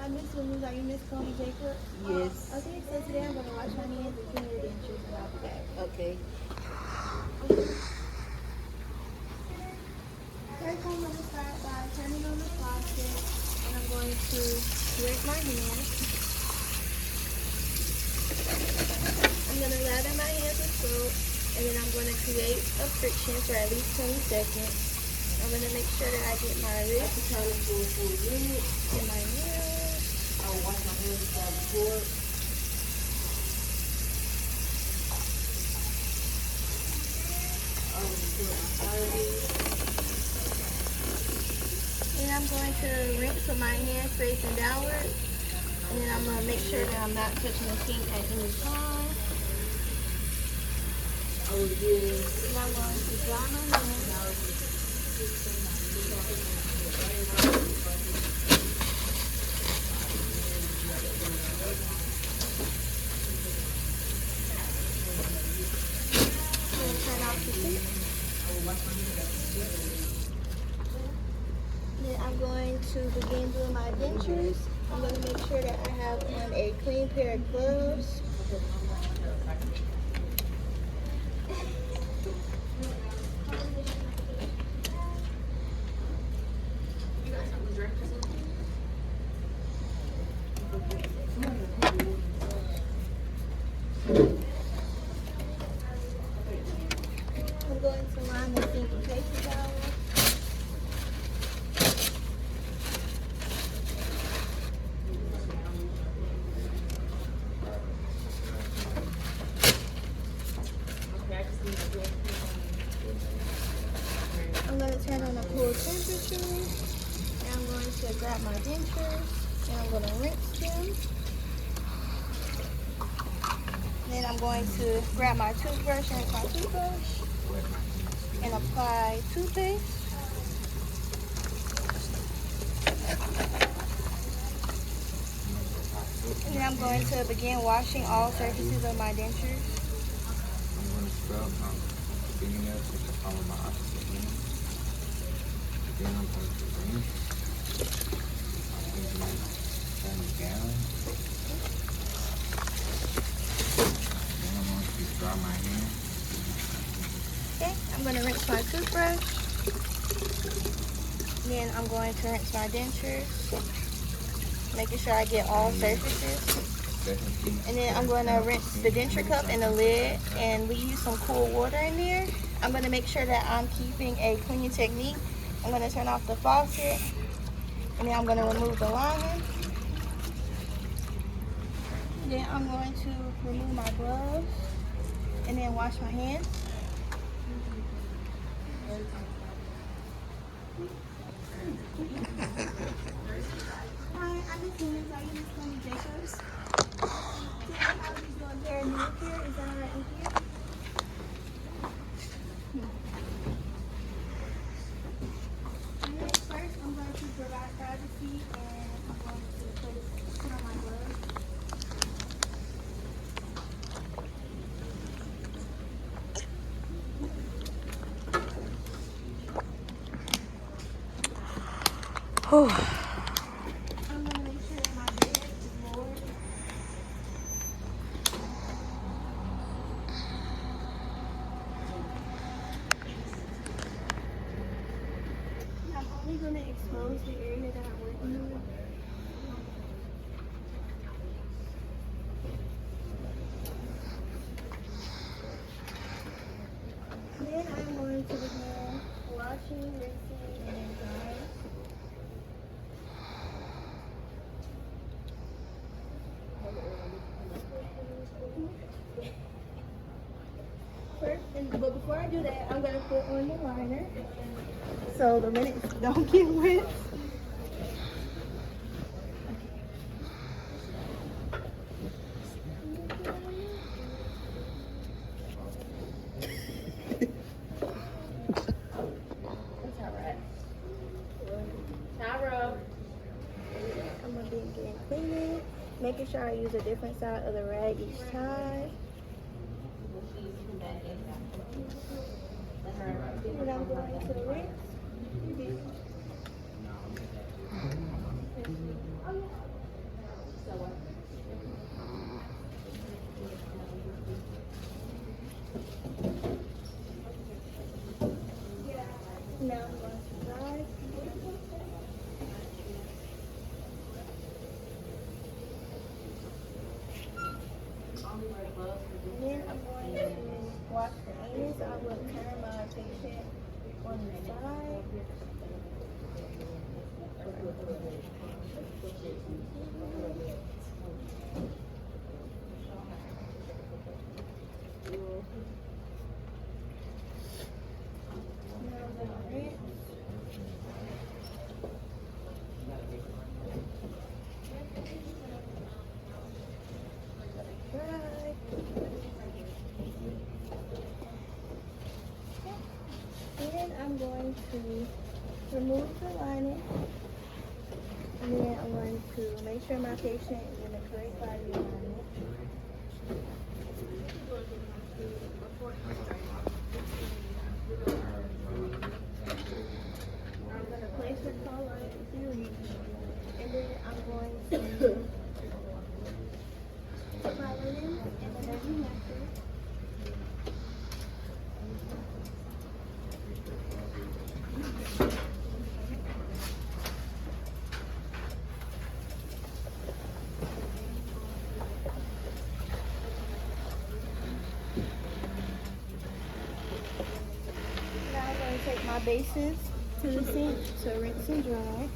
I miss Louise. Are you Miss Coney Jacob? Yes. Okay, so today I'm going to wash my hands and clean your dentures and I'll be back. Okay. First, I'm going to start by turning on the faucet and I'm going to rinse my hands. I'm going to lather my hands with soap and then I'm going to create a friction for at least 20 seconds. I'm going to make sure that I get my wrist and my nails. I will wash my hands before. And I'm going to rinse with my hands facing downward. And then I'm going to make sure that I'm not touching the sink at any time. And I'm going to dry my hands. And turn off the sink. Then I'm going to begin doing my dentures. I'm going to make sure that I have on a clean pair of gloves. I'm going to line the sink with paper towel. I'm going to turn on the cool temperature. And I'm going to grab my dentures and I'm going to rinse them. Then I'm going to grab my toothbrush and rinse my toothbrush and apply toothpaste. And then I'm going to begin washing all surfaces of my dentures. I'm going to scrub the fingernails with the palm of my opposite hand. Then I'm going to rinse my fingernails on down. Then I'm going to dry my hand. Okay, I'm going to rinse my toothbrush. Then I'm going to rinse my dentures, making sure I get all surfaces. And then I'm going to rinse the denture cup and the lid and leave some cool water in there. I'm going to make sure that I'm keeping a cleaning technique. I'm going to turn off the faucet and then I'm going to remove the lining. Then I'm going to remove my gloves and then wash my hands. Hi, I'm Miss Nina. Are you Miss Coney Jacobs? I was doing hair and nail care. Is that all right with you? First, I'm going to provide privacy and I'm going to put on my gloves. I'm going to make sure that my bed is lowered. I'm only going to expose the area that I'm working with. Then I'm going to begin washing, rinsing, and drying. But before I do that, I'm going to put on the liner so the linens don't get wet. That's all right. Tyra. I'm going to begin cleaning, making sure I use a different side of the rag each time. And I'm going to rinse. wash the anus, I will turn my patient on the side. Now I'm gonna rinse. Dry. Then I'm going to remove the lining. And then I'm going to make sure my patient is in the correct body alignment. I'm going to place the collar within reach. And then I'm going to put my linen in the dirty necklace. Now I'm going to take my basins to the sink to rinse and dry.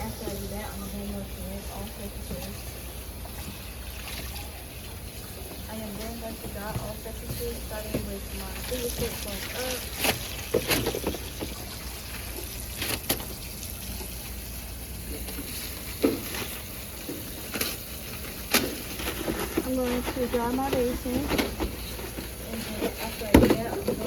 After I do that, I'm going to rinse all surfaces. I am then going to dry all surfaces, starting with my fingertips going up. I'm going to dry my basin. And then after I do that, I'm going to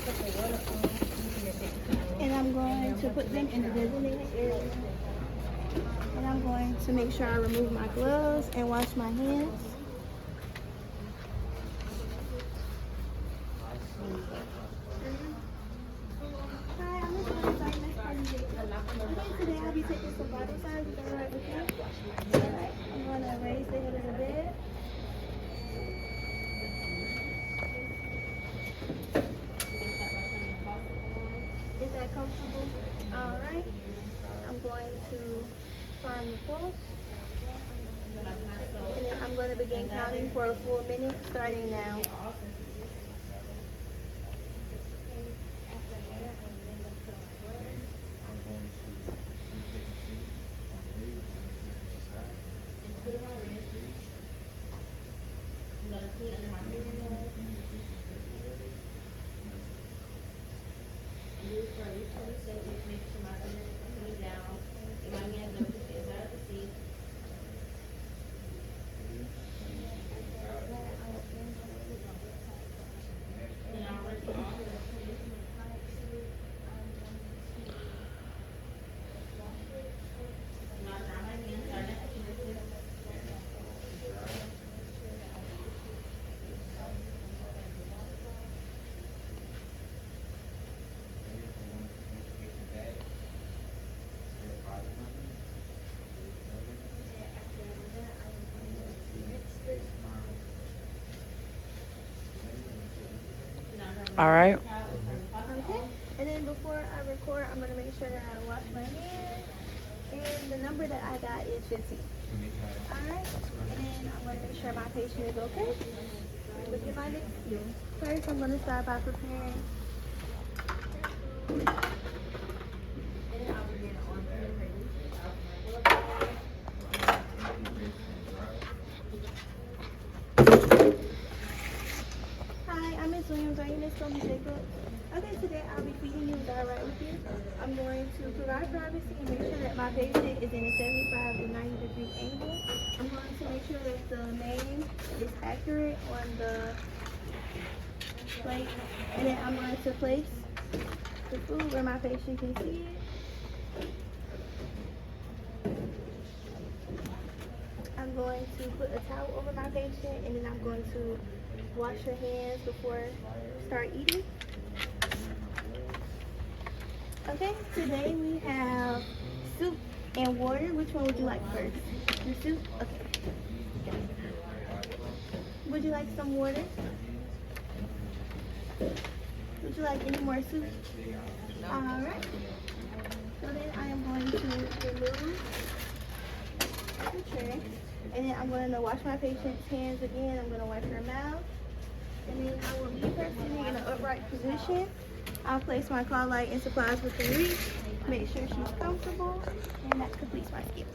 put the water on using a big towel. And I'm going to put them in the designated area. And I'm going to make sure I remove my gloves and wash my hands. Hi, I'm Miss Butterfly. Nice to meet you. Okay, today I'll be taking some vital signs. Is that alright with you? Alright, I'm going to raise the head of the bed. Is that comfortable? Alright. I'm going to find the pulse. And then I'm going to begin counting for a full minute, starting now. All right. Okay. And then before I record, I'm going to make sure that I wash my hands. And the number that I got is 15. Alright. And then I'm going to make sure my patient is okay. Look at my next skill. First, I'm going to start by preparing. Hi, I'm Miss Williams. Are you Miss Tony Jacobs? Okay, today I'll be feeding you. Is that alright with you? I'm going to provide privacy and make sure that my patient is in a 75 to 90 degree angle. I'm going to make sure that the name is accurate on the plate. And then I'm going to place the food where my patient can see it. I'm going to put a towel over my patient, and then I'm going to wash your hands before you start eating. Okay, today we have soup and water. Which one would you like first? The soup? Okay. Would you like some water? Would you like any more soup? Alright. So then I am going to remove the tray. And then I'm going to wash my patient's hands again. I'm going to wipe her mouth. And then I will leave her sitting in an upright position. I'll place my claw light and supplies within reach. Make sure she's comfortable. And that completes my skills.